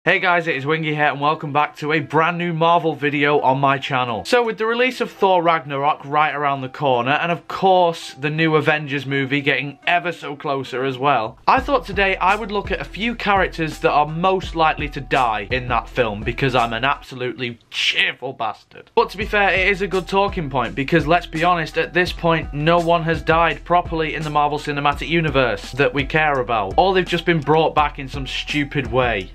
Hey guys, it is Wingy here and welcome back to a brand new Marvel video on my channel. So with the release of Thor Ragnarok right around the corner, and of course the new Avengers movie getting ever so closer as well, I thought today I would look at a few characters that are most likely to die in that film because I'm an absolutely cheerful bastard. But to be fair, it is a good talking point because let's be honest, at this point no one has died properly in the Marvel Cinematic Universe that we care about. Or they've just been brought back in some stupid way.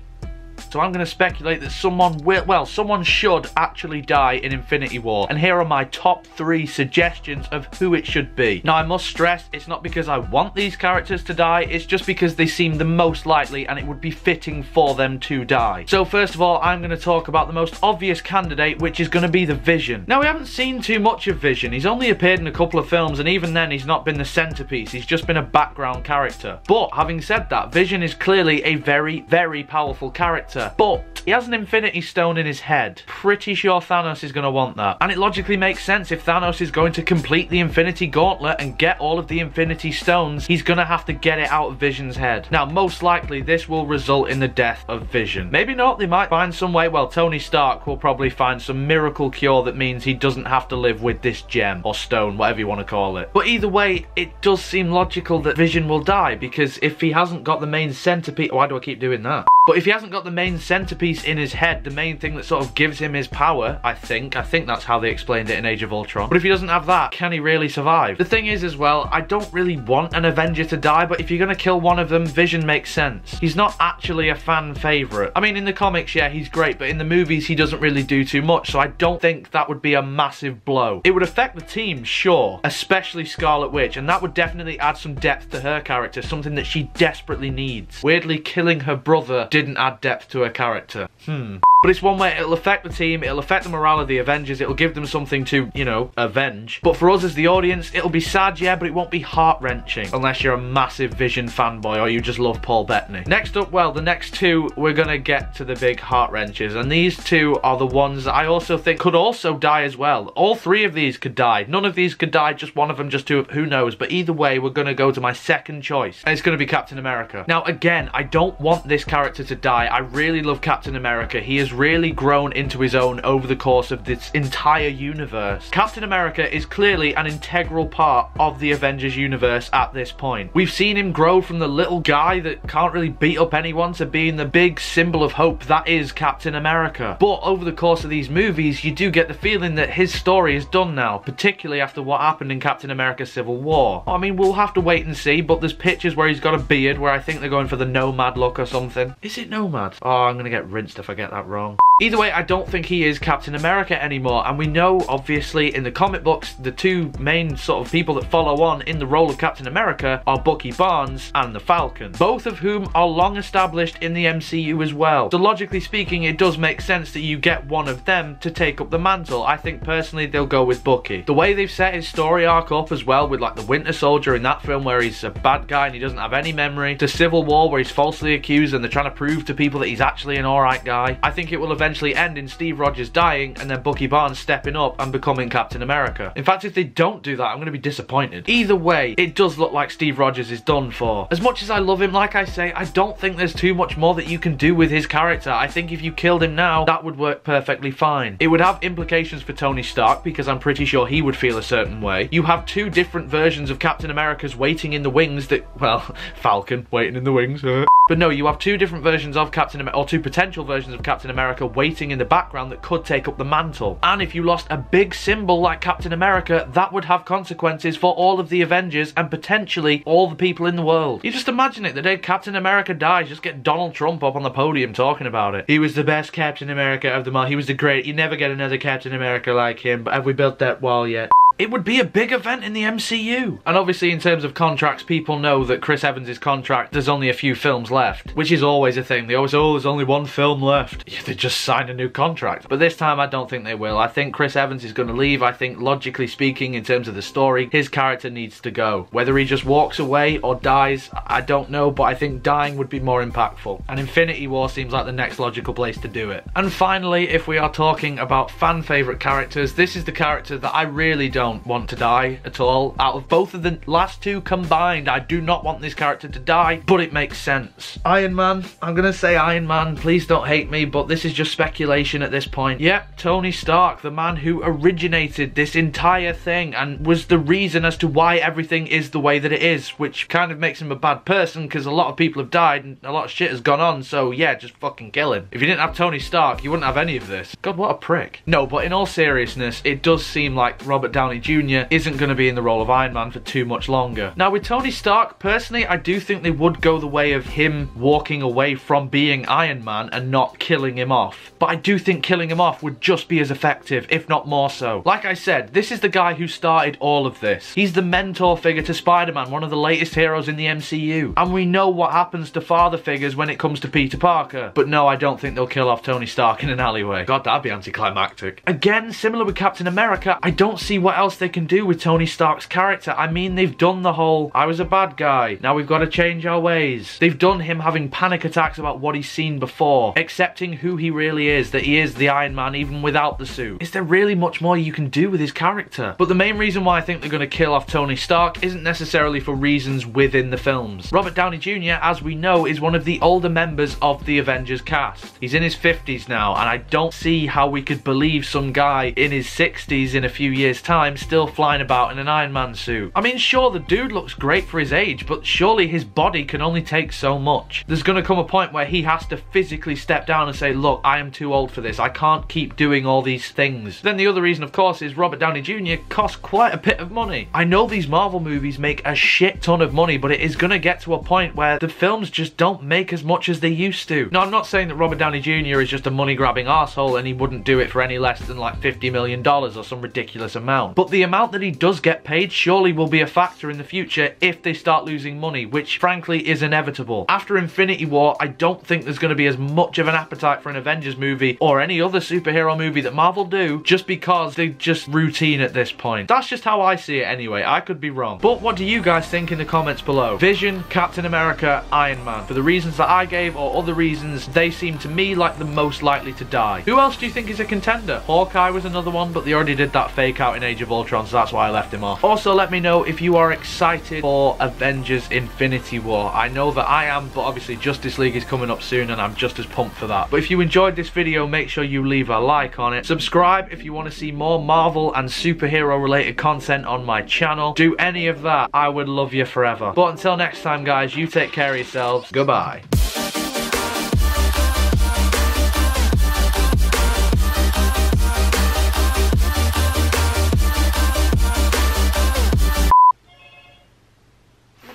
So I'm going to speculate that someone should actually die in Infinity War. And here are my top 3 suggestions of who it should be. Now I must stress, it's not because I want these characters to die, it's just because they seem the most likely and it would be fitting for them to die. So first of all, I'm going to talk about the most obvious candidate, which is going to be the Vision. Now we haven't seen too much of Vision. He's only appeared in a couple of films and even then he's not been the centerpiece. He's just been a background character. But having said that, Vision is clearly a very, very powerful character. But he has an Infinity Stone in his head. Pretty sure Thanos is going to want that. And it logically makes sense if Thanos is going to complete the Infinity Gauntlet and get all of the Infinity Stones, he's going to have to get it out of Vision's head. Now, most likely this will result in the death of Vision. Maybe not, they might find some way. Well, Tony Stark will probably find some miracle cure that means he doesn't have to live with this gem or stone, whatever you want to call it. But either way, it does seem logical that Vision will die because if he hasn't got the main centerpiece, why do I keep doing that? But if he hasn't got the main centerpiece in his head, the main thing that sort of gives him his power, I think that's how they explained it in Age of Ultron. But if he doesn't have that, can he really survive? The thing is as well, I don't really want an Avenger to die, but if you're gonna kill one of them, Vision makes sense. He's not actually a fan favorite. I mean, in the comics, yeah, he's great, but in the movies, he doesn't really do too much, so I don't think that would be a massive blow. It would affect the team, sure, especially Scarlet Witch, and that would definitely add some depth to her character, something that she desperately needs. Weirdly, killing her brother didn't add depth to her character. But it's one way, it'll affect the team, it'll affect the morale of the Avengers, it'll give them something to, you know, avenge. But for us as the audience, it'll be sad, yeah, but it won't be heart-wrenching. Unless you're a massive Vision fanboy or you just love Paul Bettany. Next up, well, the next two, we're gonna get to the big heart-wrenchers. And these two are the ones that I also think could also die as well. All 3 of these could die. None of these could die, just one of them, just 2, who knows. But either way, we're gonna go to my second choice. And it's gonna be Captain America. Now, again, I don't want this character to die. I really love Captain America. He has really grown into his own over the course of this entire universe. Captain America is clearly an integral part of the Avengers universe at this point. We've seen him grow from the little guy that can't really beat up anyone to being the big symbol of hope that is Captain America. But over the course of these movies, you do get the feeling that his story is done now, particularly after what happened in Captain America Civil War. I mean, we'll have to wait and see, but there's pictures where he's got a beard where I think they're going for the Nomad look or something. Is it Nomad? Oh, I'm gonna get rinsed if I get that wrong. Either way, I don't think he is Captain America anymore, and we know, obviously, in the comic books, the 2 main sort of people that follow on in the role of Captain America are Bucky Barnes and the Falcon, both of whom are long established in the MCU as well. So logically speaking, it does make sense that you get one of them to take up the mantle. I think personally they'll go with Bucky. The way they've set his story arc up as well, with like the Winter Soldier in that film where he's a bad guy and he doesn't have any memory, to Civil War where he's falsely accused and they're trying to prove to people that he's actually an alright guy, I think it will eventually end in Steve Rogers dying and then Bucky Barnes stepping up and becoming Captain America. In fact, if they don't do that, I'm going to be disappointed. Either way, it does look like Steve Rogers is done for. As much as I love him, like I say, I don't think there's too much more that you can do with his character. I think if you killed him now, that would work perfectly fine. It would have implications for Tony Stark because I'm pretty sure he would feel a certain way. You have 2 different versions of Captain America's waiting in the wings that, well, Falcon waiting in the wings. But no, you have 2 different versions of Captain America, or 2 potential versions of Captain America waiting in the background that could take up the mantle. And if you lost a big symbol like Captain America, that would have consequences for all of the Avengers and potentially all the people in the world. You just imagine it, the day Captain America dies, just get Donald Trump up on the podium talking about it. He was the best Captain America of them all. He was the great. You never get another Captain America like him, but have we built that wall yet? It would be a big event in the MCU. And obviously in terms of contracts, people know that Chris Evans' contract, there's only a few films left, which is always a thing. They always say, oh, there's only 1 film left. Yeah, they just signed a new contract. But this time I don't think they will. I think Chris Evans is going to leave. I think logically speaking, in terms of the story, his character needs to go. Whether he just walks away or dies, I don't know, but I think dying would be more impactful. And Infinity War seems like the next logical place to do it. And finally, if we are talking about fan favourite characters, this is the character that I really don't don't want to die at all. Out of both of the last two combined, I do not want this character to die, but it makes sense. Iron Man, I'm gonna say Iron Man, please don't hate me, but this is just speculation at this point. Yep, Tony Stark, the man who originated this entire thing and was the reason as to why everything is the way that it is, which kind of makes him a bad person because a lot of people have died and a lot of shit has gone on, so yeah, just fucking kill him. If you didn't have Tony Stark, you wouldn't have any of this. God, what a prick. No, but in all seriousness, it does seem like Robert Downey Jr. isn't going to be in the role of Iron Man for too much longer. Now, with Tony Stark, personally, I do think they would go the way of him walking away from being Iron Man and not killing him off. But I do think killing him off would just be as effective, if not more so. Like I said, this is the guy who started all of this. He's the mentor figure to Spider-Man, one of the latest heroes in the MCU. And we know what happens to father figures when it comes to Peter Parker. But no, I don't think they'll kill off Tony Stark in an alleyway. God, that'd be anticlimactic. Again, similar with Captain America, I don't see what else they can do with Tony Stark's character. I mean, they've done the whole, I was a bad guy, now we've got to change our ways. They've done him having panic attacks about what he's seen before, accepting who he really is, that he is the Iron Man even without the suit. Is there really much more you can do with his character? But the main reason why I think they're going to kill off Tony Stark isn't necessarily for reasons within the films. Robert Downey Jr., as we know, is one of the older members of the Avengers cast. He's in his 50s now, and I don't see how we could believe some guy in his 60s in a few years' time still flying about in an Iron Man suit. I mean, sure, the dude looks great for his age, but surely his body can only take so much. There's going to come a point where he has to physically step down and say, look, I am too old for this. I can't keep doing all these things. Then the other reason, of course, is Robert Downey Jr. costs quite a bit of money. I know these Marvel movies make a shit ton of money, but it is going to get to a point where the films just don't make as much as they used to. Now, I'm not saying that Robert Downey Jr. is just a money-grabbing arsehole and he wouldn't do it for any less than like $50 million or some ridiculous amount. But the amount that he does get paid surely will be a factor in the future if they start losing money, which frankly is inevitable. After Infinity War, I don't think there's going to be as much of an appetite for an Avengers movie or any other superhero movie that Marvel do, just because they're just routine at this point. That's just how I see it anyway. I could be wrong. But what do you guys think in the comments below? Vision, Captain America, Iron Man. For the reasons that I gave or other reasons, they seem to me like the most likely to die. Who else do you think is a contender? Hawkeye was another one, but they already did that fake out in Age of Ultron, so that's why I left him off. Also, let me know if you are excited for Avengers Infinity War. I know that I am, but obviously Justice League is coming up soon and I'm just as pumped for that. But if you enjoyed this video, make sure you leave a like on it. Subscribe if you want to see more Marvel and superhero related content on my channel. Do any of that, I would love you forever. But until next time, guys, you take care of yourselves. Goodbye.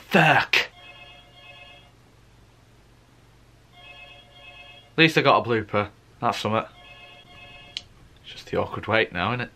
Fuck. At least I got a blooper. That's something. It's just the awkward wait now, innit?